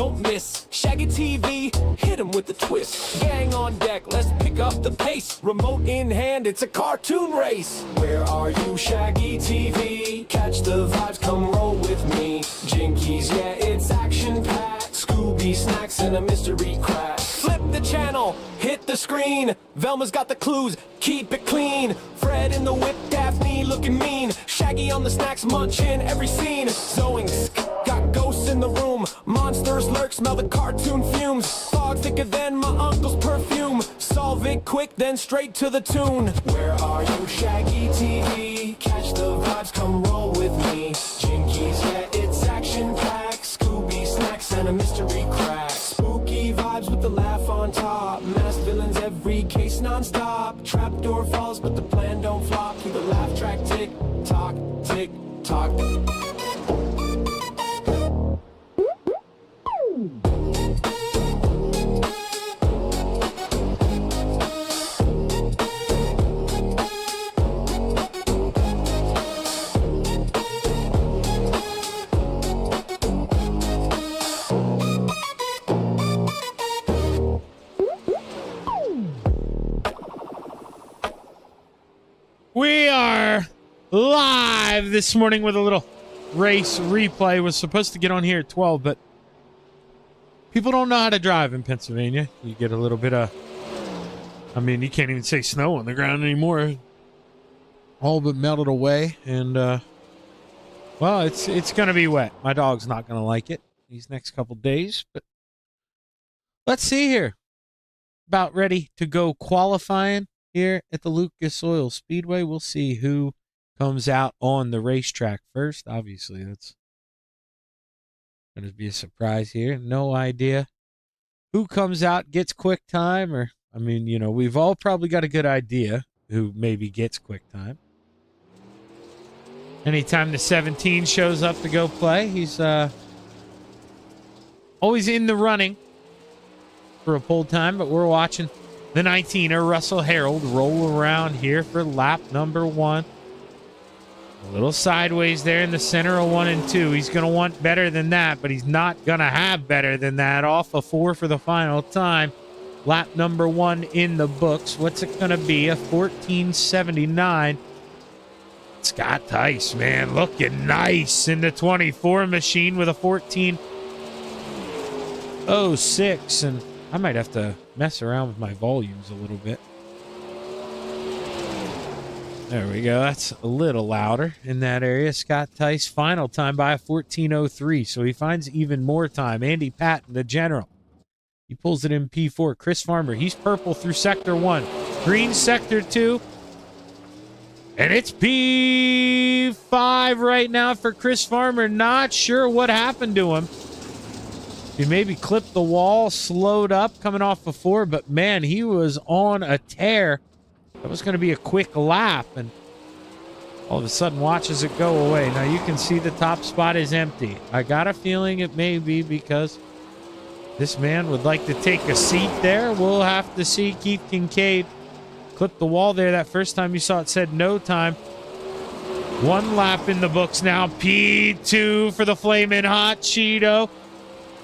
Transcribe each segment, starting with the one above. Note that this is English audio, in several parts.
don't miss. Shaggy TV, hit him with the twist. Gang on deck, let's pick up the pace. Remote in hand, it's a cartoon race. Where are you, Shaggy TV? Catch the vibes, come roll with me. Jinkies, yeah, it's action-packed. Scooby snacks and a mystery crack. Flip the channel, hit the screen. Velma's got the clues, keep it clean. Fred in the whip, Daphne looking mean. Shaggy on the snacks, munching every scene. Zoinks, got ghosts in the room. Monsters lurk, smell the cartoon fumes. Fog thicker than my uncle's perfume. Solve it quick, then straight to the tune. Where are you, Shaggy TV? Catch the vibes, come roll with me. Jinkies, yeah, it's action-packed. Scooby snacks and a mystery crack. Spooky vibes with the laugh on top. Masked villains, every case non-stop. Trapdoor falls, but the plan don't flop. Keep the laugh track tick tock, tick tock. We are live this morning with a little race replay. Was supposed to get on here at 12, but people don't know how to drive in Pennsylvania. You get a little bit of, I mean, you can't even say snow on the ground anymore. All but melted away, and well, it's going to be wet. My dog's not going to like it these next couple days, but let's see here. About ready to go qualifying here at the Lucas Oil Speedway. We'll see who comes out on the racetrack first. Obviously, that's going to be a surprise here. No idea who comes out, gets quick time, or, I mean, you know, we've all probably got a good idea who maybe gets quick time. Anytime the 17 shows up to go play, he's always in the running for a pole time, but we're watching the 19er, Russell Harold, roll around here for lap number 1. A little sideways there in the center of 1 and 2. He's going to want better than that, but he's not going to have better than that. Off a 4 for the final time. Lap number 1 in the books. What's it going to be? A 14:79. Scott Tice, man, looking nice in the 24 machine with a 14:06, and I might have to mess around with my volumes a little bit. There we go. That's a little louder in that area. Scott Tice, final time by a 14:03, so he finds even more time. Andy Patton, the general. He pulls it in P4. Chris Farmer, he's purple through Sector 1. Green Sector 2. And it's P5 right now for Chris Farmer. Not sure what happened to him. He maybe clipped the wall, slowed up, coming off a 4, but man, he was on a tear. That was going to be a quick lap, and all of a sudden watches it go away. Now you can see the top spot is empty. I got a feeling it may be because this man would like to take a seat there. We'll have to see. Keith Kincaid clipped the wall there. That first time you saw it said no time. 1 lap in the books now. P2 for the Flamin' Hot Cheeto.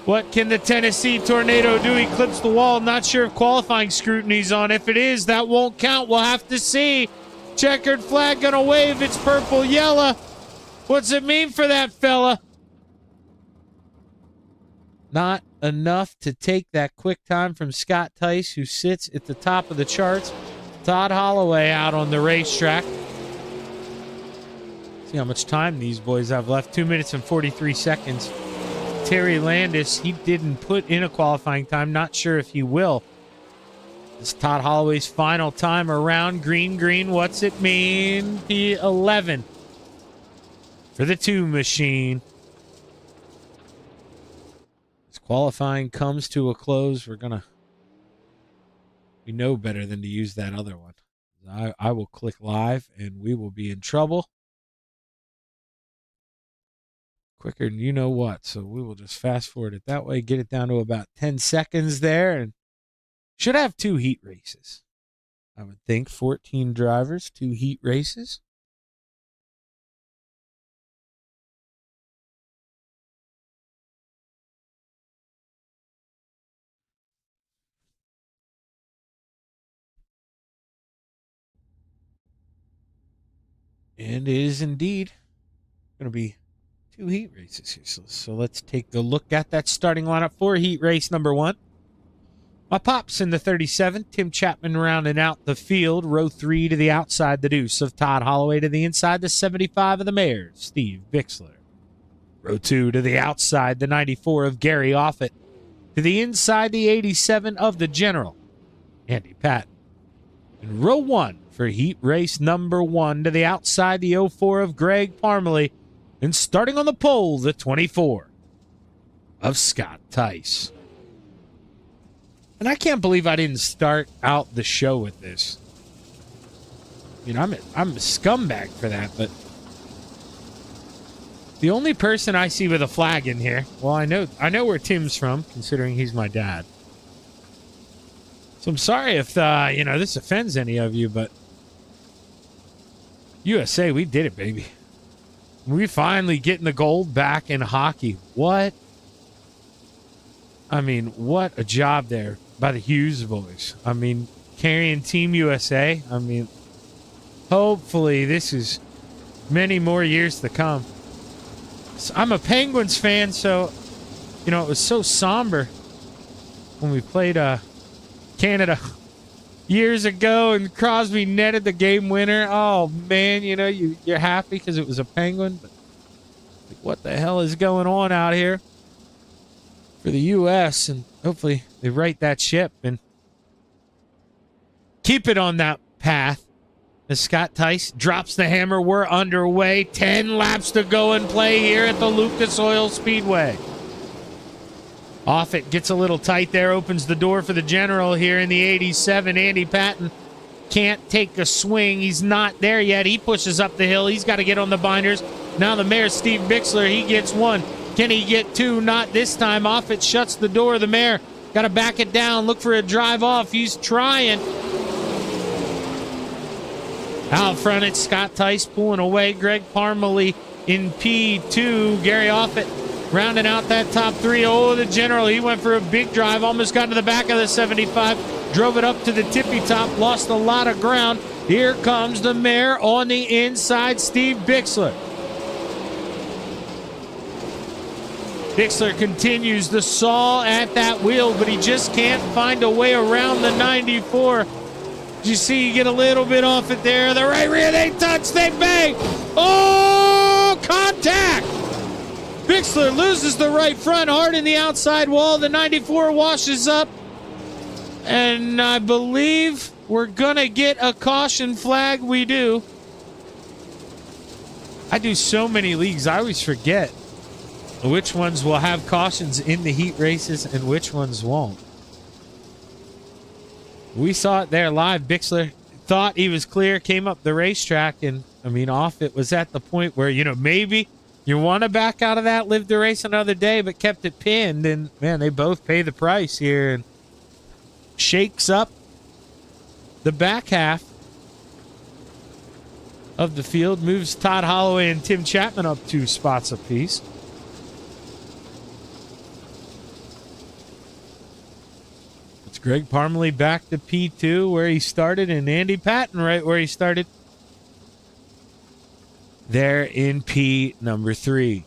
What can the Tennessee Tornado do? He clips the wall. Not sure if qualifying scrutiny's on. If it is, that won't count. We'll have to see. Checkered flag gonna wave. It's purple, yellow. What's it mean for that fella? Not enough to take that quick time from Scott Tice, who sits at the top of the charts. Todd Holloway out on the racetrack. See how much time these boys have left. 2 minutes and 43 seconds. Terry Landis, he didn't put in a qualifying time. Not sure if he will. This is Todd Holloway's final time around. Green, what's it mean? P11 for the 2 machine. As qualifying comes to a close, we know better than to use that other one. I will click live, and we will be in trouble. Quicker than you know what. So we will just fast forward it that way, get it down to about 10 seconds there, and should have 2 heat races. I would think 14 drivers, 2 heat races. And it is indeed going to be 2 heat races here. So let's take a look at that starting lineup for heat race number 1. My pops in the 37, Tim Chapman rounding out the field. Row 3 to the outside, the deuce of Todd Holloway. To the inside, the 75 of the Mares, Steve Bixler. Row 2 to the outside, the 94 of Gary Offit. To the inside, the 87 of the General, Andy Patton. And row 1 for heat race number 1 to the outside, the 04 of Greg Parmalee. And starting on the pole, the 24 of Scott Tice. And I can't believe I didn't start out the show with this. You know, I'm a scumbag for that, but the only person I see with a flag in here, well, I know where Tim's from, considering he's my dad. So I'm sorry if, this offends any of you, but USA, we did it, baby. We finally getting the gold back in hockey. What? I mean, what a job there by the Hughes boys. I mean, carrying Team USA. I mean, hopefully this is many more years to come. So I'm a Penguins fan, so, it was so somber when we played Canada years ago and Crosby netted the game winner. Oh, man, you're happy because it was a Penguin. But what the hell is going on out here for the U.S.? And hopefully they right that ship and keep it on that path. As Scott Tice drops the hammer, we're underway. 10 laps to go and play here at the Lucas Oil Speedway. Offit gets a little tight there, opens the door for the General here in the 87. Andy Patton can't take a swing. He's not there yet. He pushes up the hill. He's got to get on the binders. Now the Mare, Steve Bixler, he gets 1. Can he get 2? Not this time. Offit shuts the door. The Mare got to back it down, look for a drive off. He's trying. Out front, it's Scott Tice pulling away. Greg Parmalee in P2. Gary Offit rounding out that top 3. Oh, the General, he went for a big drive. Almost got to the back of the 75. Drove it up to the tippy top. Lost a lot of ground. Here comes the Mare on the inside. Steve Bixler. Bixler continues to saw at that wheel, but he just can't find a way around the 94. You see, you get a little bit off it there. The right rear, they touch, they bang. Oh, contact! Bixler loses the right front hard in the outside wall. The 94 washes up. And I believe we're going to get a caution flag. We do. I do so many leagues, I always forget which ones will have cautions in the heat races and which ones won't. We saw it there live. Bixler thought he was clear, came up the racetrack, and, Offit was at the point where, maybe you want to back out of that, live the race another day, but kept it pinned, and, man, they both pay the price here, and shakes up the back half of the field, moves Todd Holloway and Tim Chapman up 2 spots apiece. Greg Parmalee back to P2 where he started, and Andy Patton right where he started there in P number 3.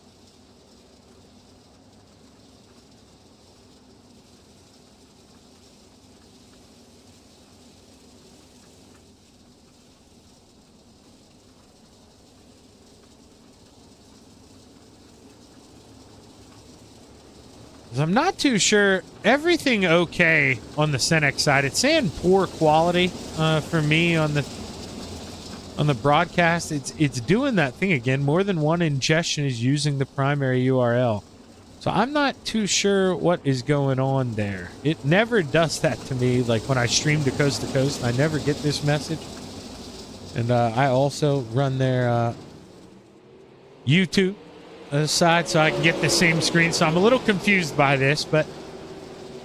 I'm not too sure. Everything okay on the Senex side. It's saying poor quality for me on the broadcast. It's doing that thing again. More than one ingestion is using the primary URL. So I'm not too sure what is going on there. It never does that to me. Like when I stream to coast, I never get this message. And I also run their YouTube side so I can get the same screen. So I'm a little confused by this, but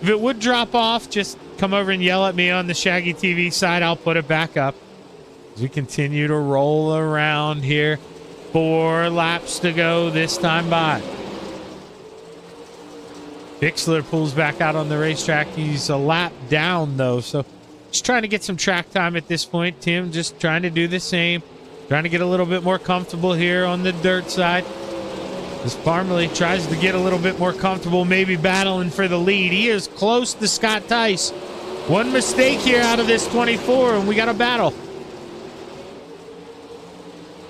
if it would drop off, just come over and yell at me on the Shaggy TV side. I'll put it back up as we continue to roll around here. 4 laps to go this time by. Bixler pulls back out on the racetrack. He's a lap down, though, so just trying to get some track time at this point. Tim just trying to do the same. Trying to get a little bit more comfortable here on the dirt side. As Parmalee tries to get a little bit more comfortable, maybe battling for the lead. He is close to Scott Tice. One mistake here out of this 24, and we got a battle.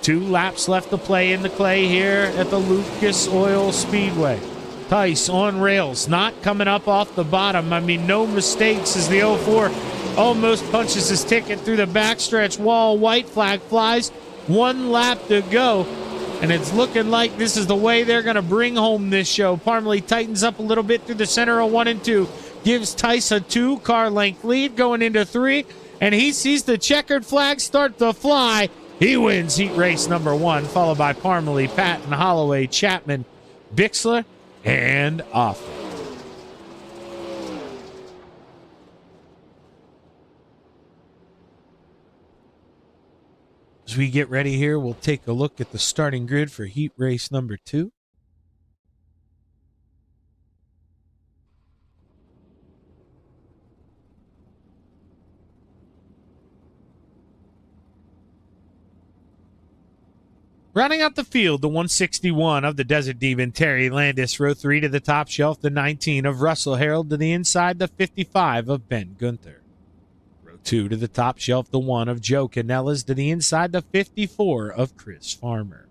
2 laps left to play in the clay here at the Lucas Oil Speedway. Tice on rails, not coming up off the bottom. I mean, no mistakes as the 04 almost punches his ticket through the backstretch wall. White flag flies. 1 lap to go. And it's looking like this is the way they're going to bring home this show. Parmalee tightens up a little bit through the center of 1 and 2. Gives Tice a 2-car length lead going into 3. And he sees the checkered flag start to fly. He wins heat race number 1, followed by Parmalee, Patton, Holloway, Chapman, Bixler, and Offit. As we get ready here, we'll take a look at the starting grid for heat race number 2. Rounding out the field, the 161 of the Desert Demon, Terry Landis. Row 3 to the top shelf, the 19 of Russell Harold. To the inside, the 55 of Ben Gunther. 2 to the top shelf, the 1 of Joe Canellas. To the inside, the 54 of Chris Farmer.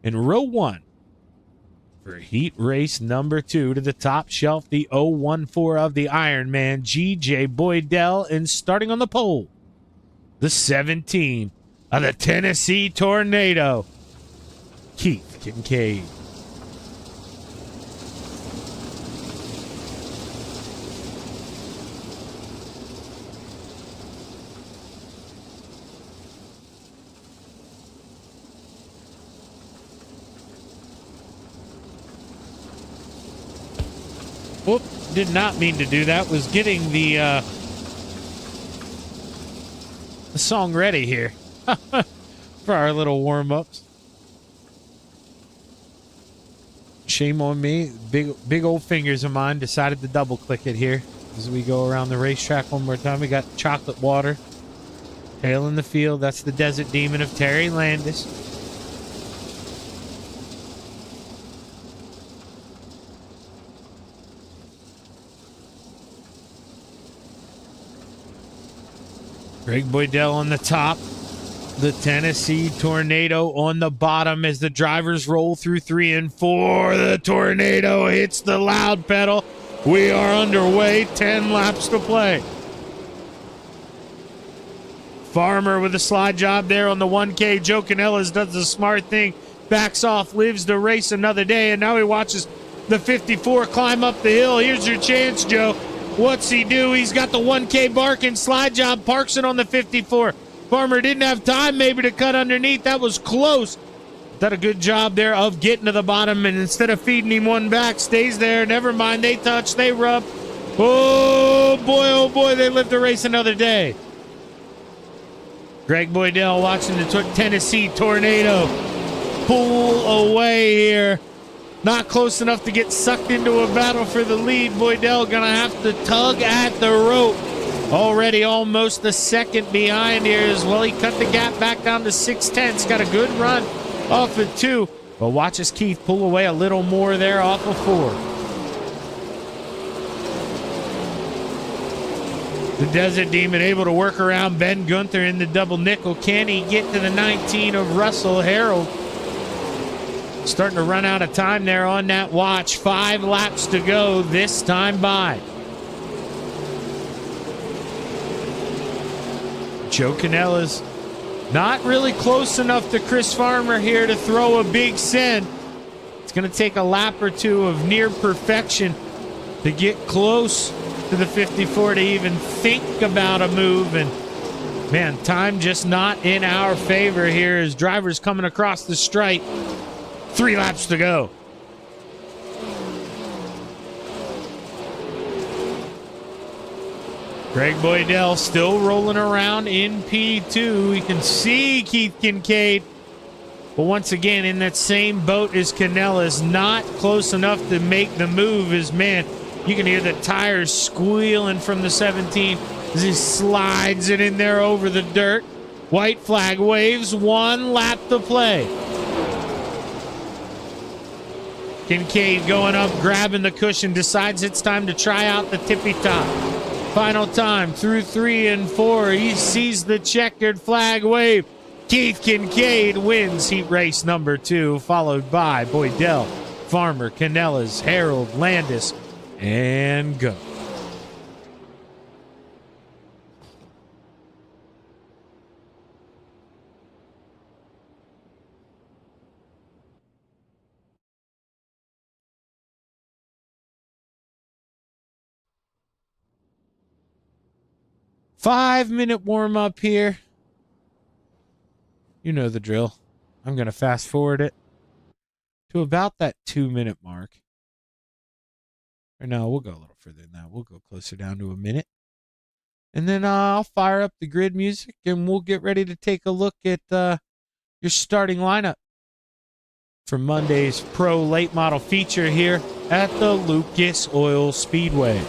In row 1, for heat race number 2, to the top shelf, the 014 of the Ironman, G.J. Boydell. And starting on the pole, the 17 of the Tennessee Tornado, Keith Kincaid. Whoop, did not mean to do that. Was getting the song ready here for our little warm-ups. Shame on me. Big old fingers of mine decided to double-click it here as we go around the racetrack one more time. We got chocolate water. Tail in the field. That's the Desert Demon of Terry Landis. Greg Boydell on the top. The Tennessee Tornado on the bottom as the drivers roll through 3 and 4. The Tornado hits the loud pedal. We are underway. 10 laps to play. Farmer with a slide job there on the 1K. Joe Canellas does the smart thing. Backs off, lives to race another day, and now he watches the 54 climb up the hill. Here's your chance, Joe. What's he do? He's got the 1K barking slide job, parks it on the 54. Farmer didn't have time maybe to cut underneath. That was close. Did a good job there of getting to the bottom, and instead of feeding him one back, stays there. Never mind. They touch. They rub. Oh, boy, they live to race another day. Greg Boydell watching the Tennessee Tornado pull away here. Not close enough to get sucked into a battle for the lead. Boydell gonna have to tug at the rope. Already almost a second behind here as well. He cut the gap back down to 6/10. Got a good run off of 2. But watch as Keith pull away a little more there off of 4. The Desert Demon able to work around Ben Gunther in the double nickel. Can he get to the 19 of Russell Harold? Starting to run out of time there on that watch. 5 laps to go this time by. Joe Canellas not really close enough to Chris Farmer here to throw a big send. It's going to take a lap or 2 of near perfection to get close to the 54 to even think about a move. And man, time just not in our favor here as drivers coming across the stripe. 3 laps to go. Greg Boydell still rolling around in P2. We can see Keith Kincaid. But once again, in that same boat as Canellas, not close enough to make the move. As man, you can hear the tires squealing from the 17 as he slides it in there over the dirt. White flag waves, 1 lap to play. Kincaid going up, grabbing the cushion, decides it's time to try out the tippy top. Final time through 3 and 4. He sees the checkered flag wave. Keith Kincaid wins heat race number 2, followed by Boydell, Farmer, Canellas, Harold, Landis, and go. Five-minute warm-up here. You know the drill. I'm going to fast forward it to about that 2-minute mark. Or no, we'll go a little further than that. We'll go closer down to a minute. And then I'll fire up the grid music, and we'll get ready to take a look at your starting lineup for Monday's Pro Late Model feature here at the Lucas Oil Speedway.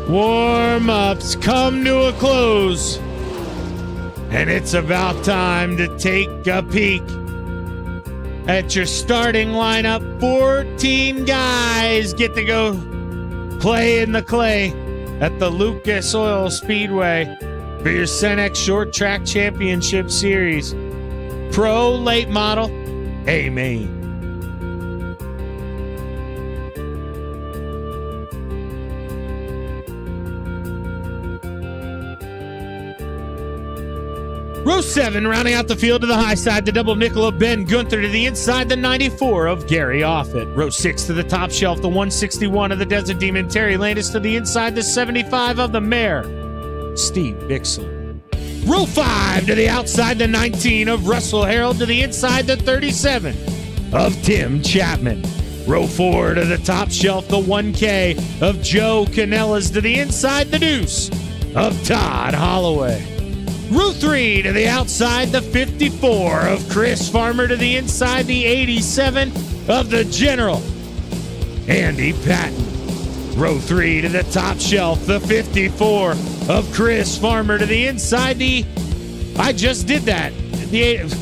Warm-ups come to a close, and it's about time to take a peek at your starting lineup. 14 guys get to go play in the clay at the Lucas Oil Speedway for your Senex Short Track Championship Series Pro Late Model A Main. Row 7, rounding out the field to the high side, the double nickel of Ben Gunther to the inside, the 94 of Gary Offit. Row 6 to the top shelf, the 161 of the Desert Demon Terry Landis to the inside, the 75 of the Mare, Steve Bixler. Row 5 to the outside, the 19 of Russell Harold to the inside, the 37 of Tim Chapman. Row 4 to the top shelf, the 1K of Joe Canellas to the inside, the deuce of Todd Holloway. Row 3 to the outside, the 54 of Chris Farmer to the inside, the 87 of the General, Andy Patton. Row 3 to the top shelf, the 54 of Chris Farmer to the inside, the... I just did that.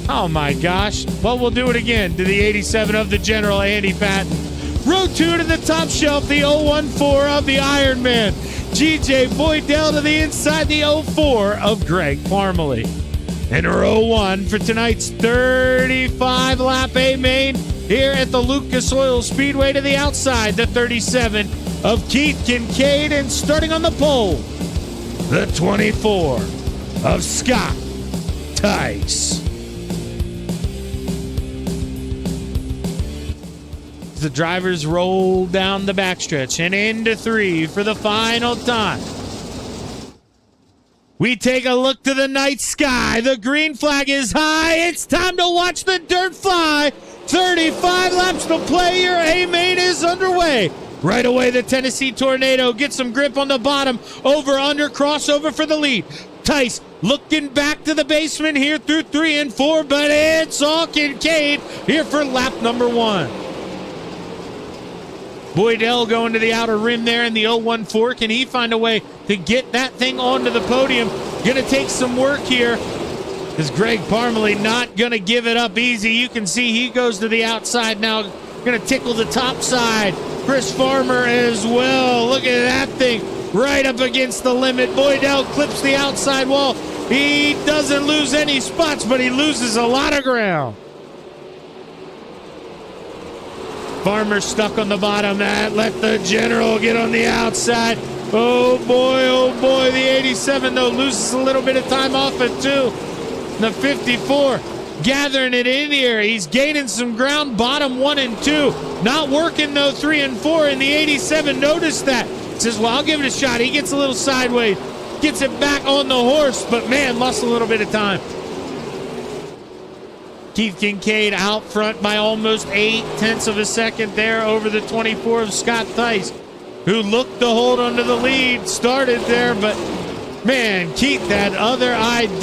Oh my gosh. Well, we'll do it again. To the 87 of the General, Andy Patton. Row 2 to the top shelf, the 014 of the Iron Man, GJ Boydell to the inside, the 04 of Greg Parmalee. And row 1 for tonight's 35-lap A main here at the Lucas Oil Speedway to the outside, the 37 of Keith Kincaid, and starting on the pole, the 24 of Scott Tice. The drivers roll down the backstretch and into 3 for the final time. We take a look to the night sky. The green flag is high. It's time to watch the dirt fly. 35 laps to play. Your A main is underway. Right away, the Tennessee Tornado gets some grip on the bottom. Over, under, crossover for the lead. Tice looking back to the basement here through 3 and 4, but it's all Kincaid here for lap number 1. Boydell going to the outer rim there in the 014. Can he find a way to get that thing onto the podium? Going to take some work here. Is Greg Parmalee not going to give it up easy? You can see he goes to the outside now. Going to tickle the top side. Chris Farmer as well. Look at that thing right up against the limit. Boydell clips the outside wall. He doesn't lose any spots, but he loses a lot of ground. Farmer stuck on the bottom. That let the General get on the outside. Oh boy, the 87 though loses a little bit of time off it too. The 54 gathering it in here. He's gaining some ground, bottom 1 and 2. Not working though, 3 and 4, and the 87 noticed that. Says, well, I'll give it a shot. He gets a little sideways, gets it back on the horse, but man, lost a little bit of time. Keith Kincaid out front by almost 0.8 of a second there over the 24 of Scott Tice, who looked to hold onto the lead, started there, but man, Keith, that other idea.